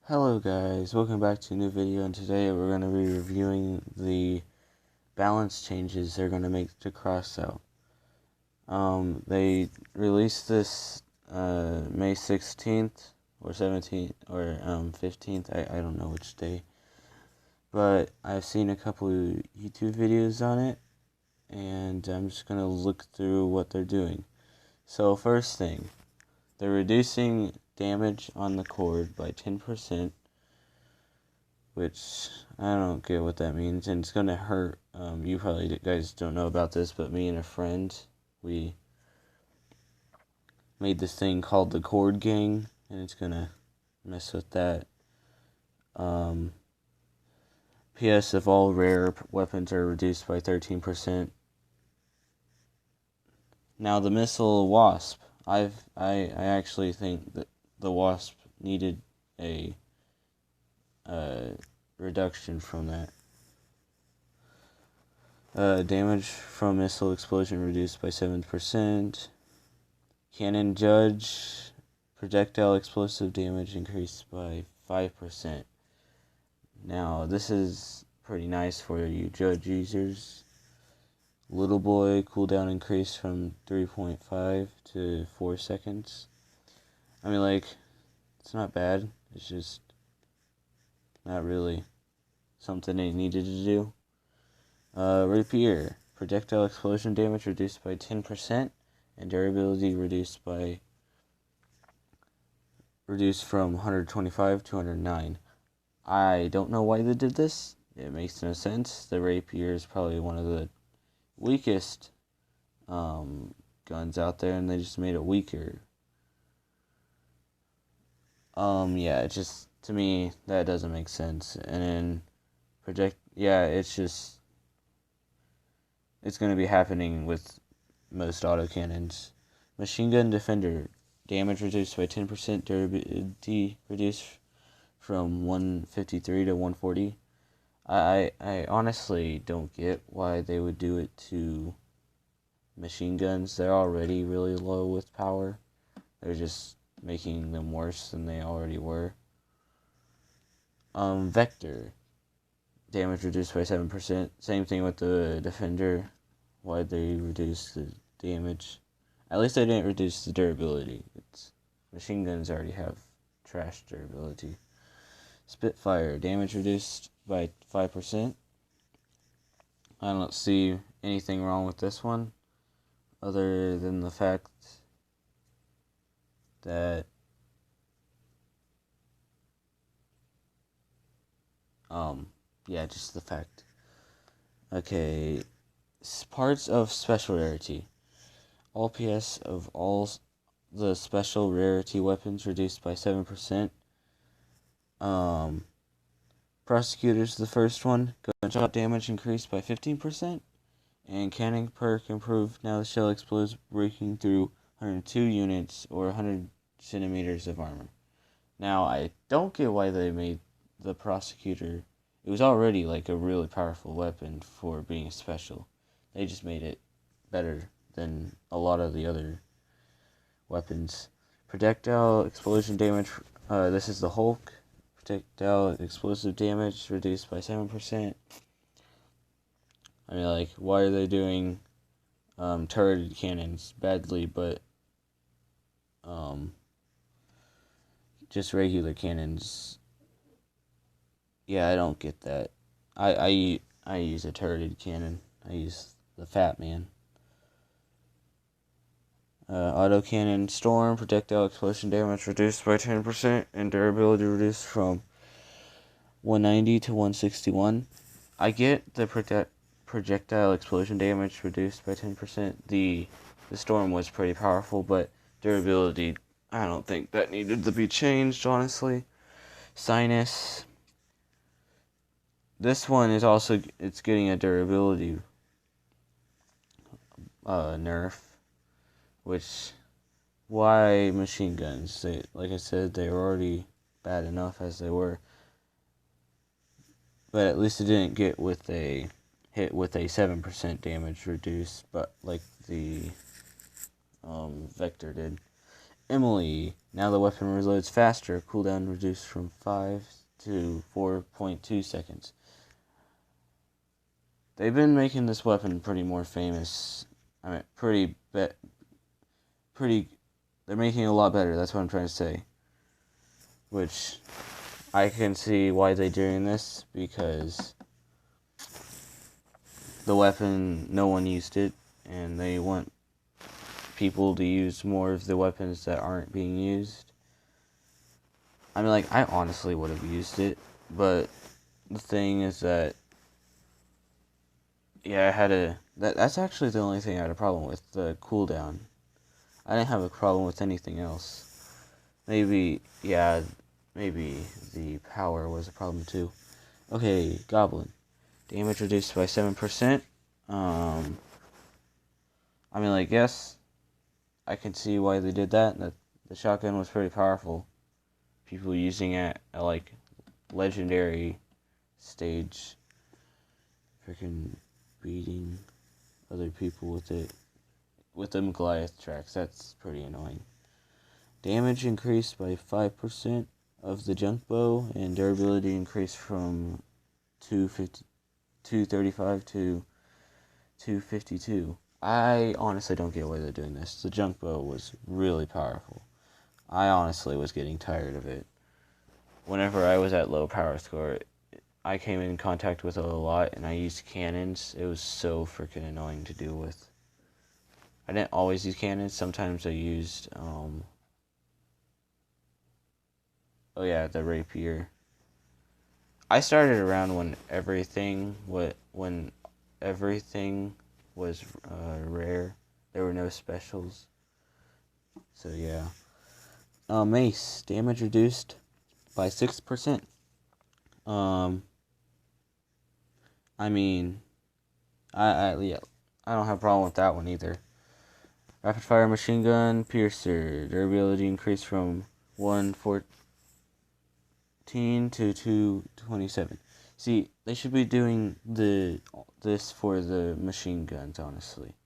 Hello guys, welcome back to a new video, and today we're going to be reviewing the balance changes they're going to make to Crossout. They released this May 16th or 17th or 15th, I don't know which day, but I've seen a couple of YouTube videos on it, and I'm just going to look through what they're doing. So first thing, they're reducing damage on the cord by 10%, which I don't get what that means, and it's gonna hurt. You probably guys don't know about this, but me and a friend, we made this thing called the Cord Gang, and it's gonna mess with that. PS of all rare weapons are reduced by 13%. Now the missile Wasp, I actually think that the Wasp needed a reduction from that. Damage from missile explosion reduced by 7%. Cannon Judge, projectile explosive damage increased by 5%. Now, this is pretty nice for you Judge users. Little Boy, cooldown increase from 3.5 to 4 seconds. I mean, like, it's not bad. It's just not really something they needed to do. Rapier, projectile explosion damage reduced by 10%, and durability reduced from 125 to 109. I don't know why they did this. It makes no sense. The Rapier is probably one of the weakest guns out there, and they just made it weaker. Yeah, it just, to me, that doesn't make sense. And then it's going to be happening with most autocannons. Machine Gun Defender, damage reduced by 10%, durability reduced from 153 to 140. I honestly don't get why they would do it to machine guns. They're already really low with power. They're just making them worse than they already were. Vector, damage reduced by 7%. Same thing with the Defender. Why'd they reduce the damage? At least they didn't reduce the durability. Machine guns already have trash durability. Spitfire, damage reduced by 5%. I don't see anything wrong with this one, other than the fact that just the fact. Okay, parts of special rarity. All PS of all the special rarity weapons reduced by 7%. Prosecutors, the first one, gunshot damage increased by 15%, and cannon perk improved. Now the shell explodes, breaking through 102 units or 100 centimeters of armor. Now, I don't get why they made the Prosecutor. It was already like a really powerful weapon for being special. They just made it better than a lot of the other weapons. Projectile explosion damage. This is the Hulk. Projectile explosive damage reduced by 7%. I mean, like, why are they doing turreted cannons badly, but just regular cannons? Yeah, I don't get that. I use a turreted cannon. I use the Fat Man. Autocannon Storm, projectile explosion damage reduced by 10%, and durability reduced from 190 to 161. I get the projectile explosion damage reduced by 10%. The Storm was pretty powerful, but durability, I don't think that needed to be changed, honestly. Sinus. This one is also, it's getting a durability nerf. Which, why machine guns? Like I said, they were already bad enough as they were. But at least it didn't get hit with a 7% damage reducce, but like the Vector did. Emily, Now the weapon reloads faster, cooldown reduced from 5 to 4.2 seconds. They've been making this weapon pretty more famous. I mean, they're making it a lot better, that's what I'm trying to say. Which, I can see why they're doing this, because the weapon, no one used it, and they want people to use more of the weapons that aren't being used. I mean, like, I honestly would have used it, but the thing is that, yeah, that's actually the only thing I had a problem with, the cooldown. I didn't have a problem with anything else. Maybe the power was a problem too. Okay, Goblin. Damage reduced by 7%. I mean, like, yes, I can see why they did that. The shotgun was pretty powerful. People using it at, like, legendary stage. Freaking beating other people with it. With them Goliath tracks, that's pretty annoying. Damage increased by 5% of the junk bow, and durability increased from 235 to 252. I honestly don't get why they're doing this. The junk bow was really powerful. I honestly was getting tired of it. Whenever I was at low power score, I came in contact with it a lot, and I used cannons. It was so freaking annoying to deal with. I didn't always use cannons. Sometimes I used, the rapier. I started around when everything was rare. There were no specials. So yeah. Mace damage reduced by 6%. I mean, I don't have a problem with that one either. Rapid fire machine gun piercer durability increased from 114 to 227. See, they should be doing this for the machine guns, honestly.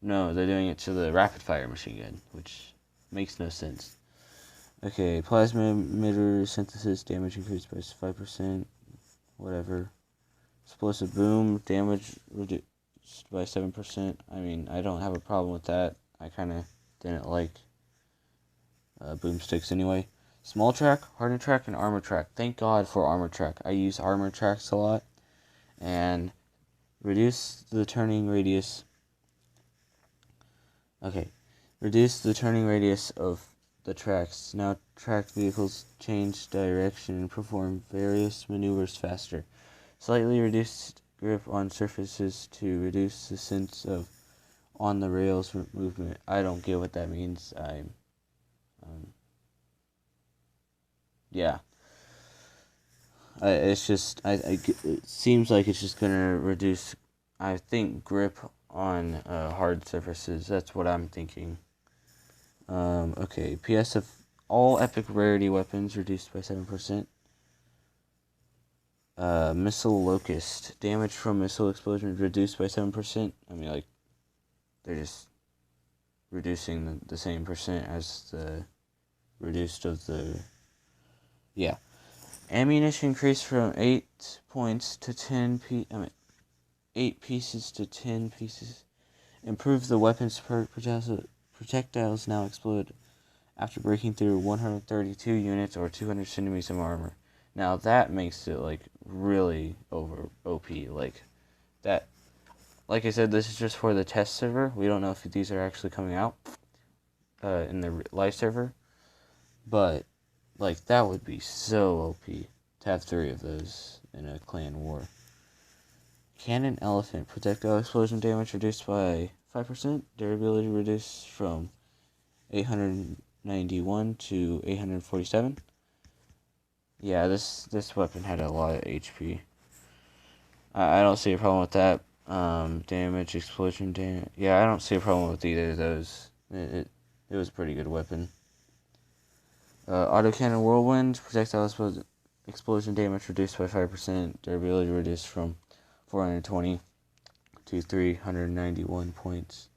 No, they're doing it to the rapid fire machine gun, which makes no sense. Okay, plasma emitter synthesis damage increased by 5%. Whatever. Explosive boom damage reduced by 7%. I mean, I don't have a problem with that. I kind of didn't like boomsticks anyway. Small track, hardened track, and armor track. Thank God for armor track. I use armor tracks a lot. And reduce the turning radius. Okay. Reduce the turning radius of the tracks. Now tracked vehicles change direction and perform various maneuvers faster. Slightly reduced grip on surfaces to reduce the sense of on the rails movement. I don't get what that means. Yeah. It's just, it seems like it's just gonna reduce, I think, grip on hard surfaces. That's what I'm thinking. Okay, PS of all epic rarity weapons reduced by 7%. Missile Locust. Damage from missile explosion reduced by 7%. I mean, like, they're just reducing the same percent as the reduced of the... Yeah. Ammunition increased from 8 points to 8 pieces to 10 pieces. Improve the weapons per projectiles now explode after breaking through 132 units or 200 centimeters of armor. Now that makes it, like, really over OP. Like, that, like I said, this is just for the test server. We don't know if these are actually coming out in the live server. But, like, that would be so OP to have 3 of those in a clan war. Cannon Elephant. Projectile explosion damage reduced by 5%. Durability reduced from 891 to 847. Yeah, this weapon had a lot of HP. I don't see a problem with that. Damage, explosion damage. Yeah, I don't see a problem with either of those. It was a pretty good weapon. Autocannon Whirlwind. Projectile explosion damage reduced by 5%. Durability reduced from 420 to 391 points.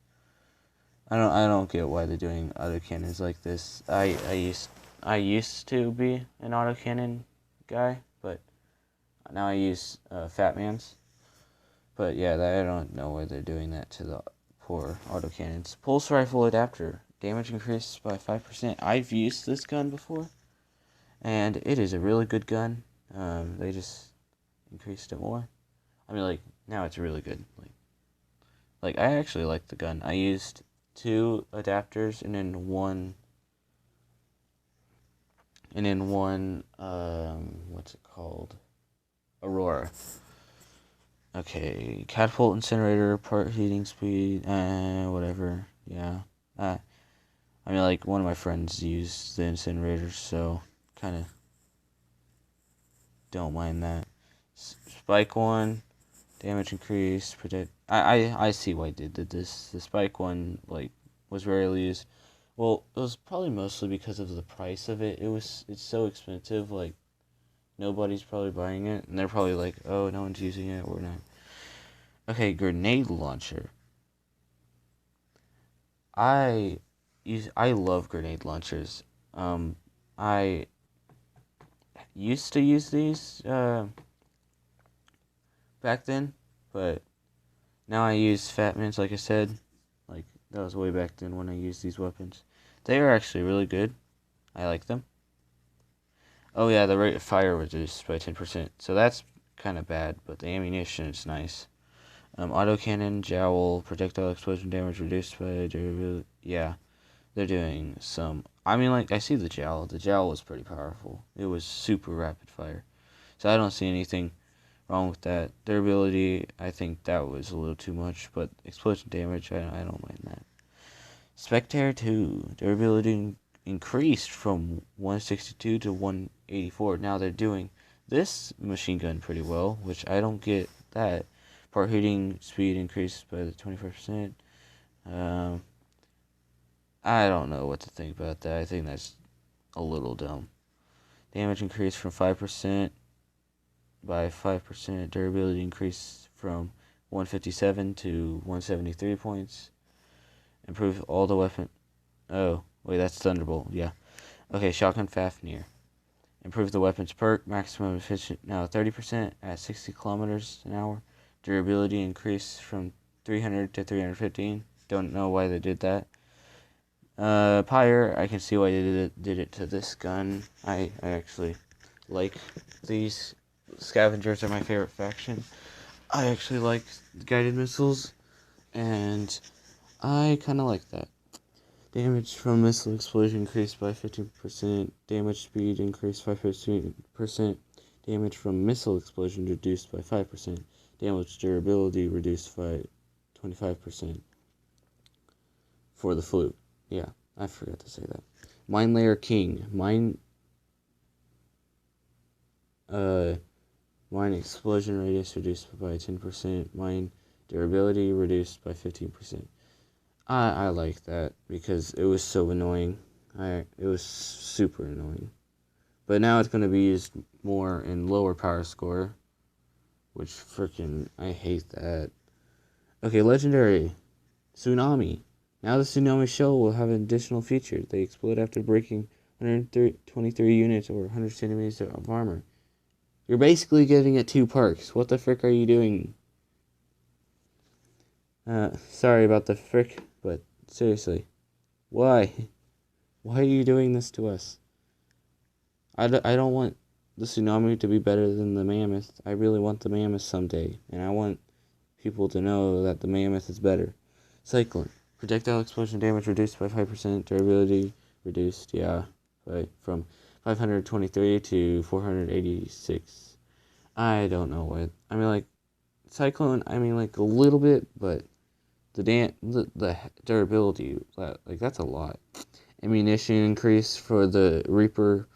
I don't get why they're doing autocannons like this. I used to be an autocannon guy, but now I use Fat Man's. But yeah, I don't know why they're doing that to the poor autocannons. Pulse rifle adapter, damage increased by 5%. I've used this gun before, and it is a really good gun. They just increased it more. I mean, like, now it's really good. Like I actually like the gun. I used 2 adapters and then one what's it called? Aurora. Okay, catapult incinerator, part heating speed, whatever. Yeah. I mean, like, one of my friends used the incinerator, so kind of don't mind that. Spike one, damage increase, protect. I see why they did this. The spike one, like, was rarely used. Well, it was probably mostly because of the price of it. It's so expensive, like, nobody's probably buying it, and they're probably like, oh, no one's using it, we're not. Okay, grenade launcher. I love grenade launchers. I used to use these back then, but now I use Fat Man's, like I said. Like, that was way back then when I used these weapons. They are actually really good. I like them. Oh yeah, the rate of fire reduced by 10%. So that's kind of bad, but the ammunition is nice. Autocannon, jowl, projectile explosion damage reduced by durability. Yeah, they're doing some. I mean, like, I see the jowl. The jowl was pretty powerful. It was super rapid fire. So I don't see anything wrong with that. Durability, I think that was a little too much, but explosion damage, I don't mind that. Spectre 2, durability increased from 162 to 184. Now they're doing this machine gun pretty well, which I don't get that. Part heating speed increased by the 25%. I don't know what to think about that. I think that's a little dumb. Damage increased from 5% by 5%. Durability increased from 157 to 173 points. Improve all the weapon. Oh, wait, that's Thunderbolt. Yeah. Okay, Shotgun Fafnir. Improve the weapon's perk. Maximum efficient now 30% at 60 kilometers an hour. Durability increased from 300 to 315. Don't know why they did that. Pyre, I can see why they did it to this gun. I actually like these. Scavengers are my favorite faction. I actually like guided missiles, and I kind of like that. Damage from missile explosion increased by 15%. Damage speed increased by 15%. Damage from missile explosion reduced by 5%. Damage durability reduced by 25%. For the flute. Yeah, I forgot to say that. Mine Layer King. Mine explosion radius reduced by 10%. Mine durability reduced by 15%. I like that because it was so annoying. It was super annoying. But now it's going to be used more in lower power score, which freaking, I hate that. Okay, legendary Tsunami. Now the Tsunami shell will have an additional feature. They explode after breaking 123 units or 100 centimeters of armor. You're basically giving it 2 perks. What the frick are you doing? Sorry about the frick, but seriously. Why? Why are you doing this to us? I don't want the Tsunami to be better than the Mammoth. I really want the Mammoth someday, and I want people to know that the Mammoth is better. Cyclone. Projectile explosion damage reduced by 5%. Durability reduced, yeah, from 523 to 486. I don't know what. I mean, like, Cyclone, I mean, like, a little bit, but the durability, like, that's a lot. Ammunition increase for the Reaper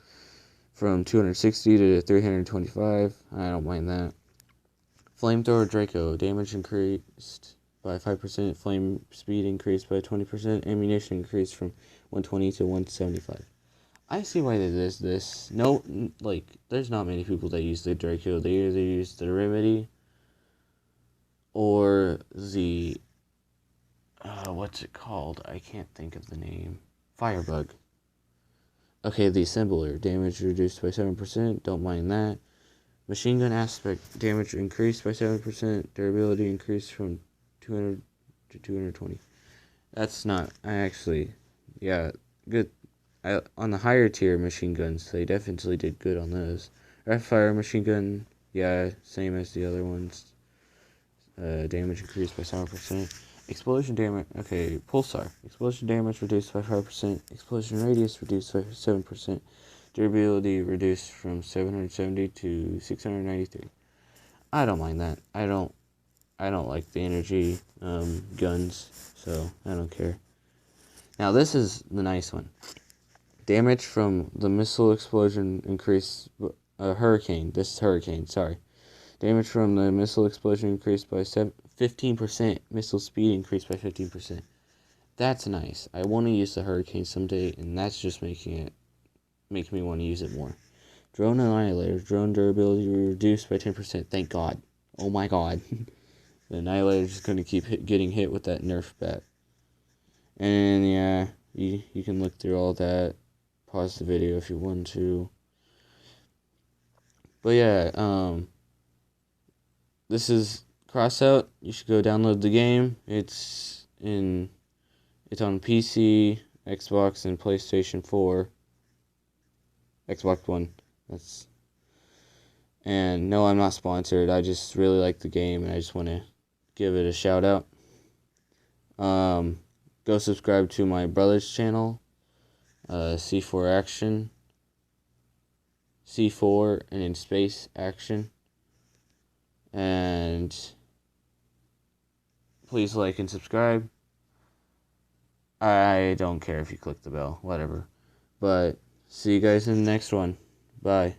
from 260 to 325. I don't mind that. Flamethrower Draco. Damage increased by 5%. Flame speed increased by 20%. Ammunition increased from 120 to 175. I see why they did this. No, like, there's not many people that use the Draco. They either use the Remedy or the what's it called? I can't think of the name. Firebug. Okay, the assembler. Damage reduced by 7%. Don't mind that. Machine gun aspect. Damage increased by 7%. Durability increased from 200 to 220. That's not... Yeah, good. On the higher tier machine guns, they definitely did good on those. Rapid fire machine gun, yeah, same as the other ones. Damage increased by 7%. Explosion damage, okay, pulsar. Explosion damage reduced by 5%. Explosion radius reduced by 7%. Durability reduced from 770 to 693. I don't mind that. I don't like the energy guns, so I don't care. Now this is the nice one. Damage from the missile explosion increased. Hurricane. This is hurricane. Sorry. Damage from the missile explosion increased by 15%. Missile speed increased by 15%. That's nice. I want to use the hurricane someday, and that's just making me want to use it more. Drone annihilator. Drone durability reduced by 10%. Thank God. Oh my God. The annihilator is going to keep getting hit with that Nerf bat. And yeah, you can look through all that. Pause the video if you want to. But yeah, this is Crossout. You should go download the game. It's on PC, Xbox, and PlayStation 4. Xbox One. And no, I'm not sponsored. I just really like the game, and I just want to give it a shout out. Go subscribe to my brother's channel, C4 Action. C4 and in space action. And please like and subscribe. I don't care if you click the bell, whatever. But see you guys in the next one. Bye.